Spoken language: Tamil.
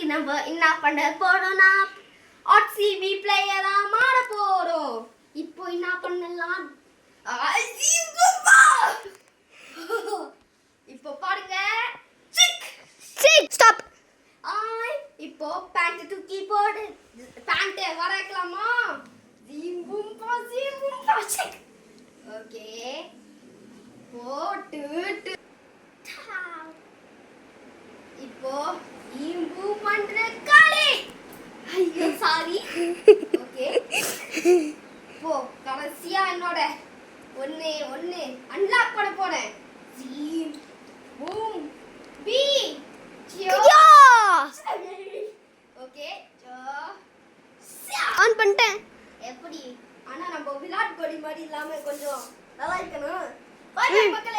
இன்னைக்கு நம்ம என்ன பண்ண போறோம்னா ஆர்சிபி பிளேயரா மாற போறோம். இப்போ என்ன பண்ணலாம்? இப்போ பாருங்க. Sick sick stop. இப்போ பேண்ட் தூக்கி போடு. பேண்ட் வரைக்கலாமா? ஜீம் பூம் பா சிக். ஓகே. போட்டு இப்போ இம்பு பண்ற காளி. ஐயோ சாரி. ஓகே. போ கடைசியா என்னோட ஒண்ணே அன்லாக் பண்ண போறேன். ஜீம் பூம் பி ஜியோ. ஓகே ஜோ ஆன் பண்ணிட்டேன். எப்படி? ஆனா நம்ம விராட் கோலி மாதிரி இல்லாம கொஞ்சம் நல்லா இருக்கணும். பாய் மக்களே.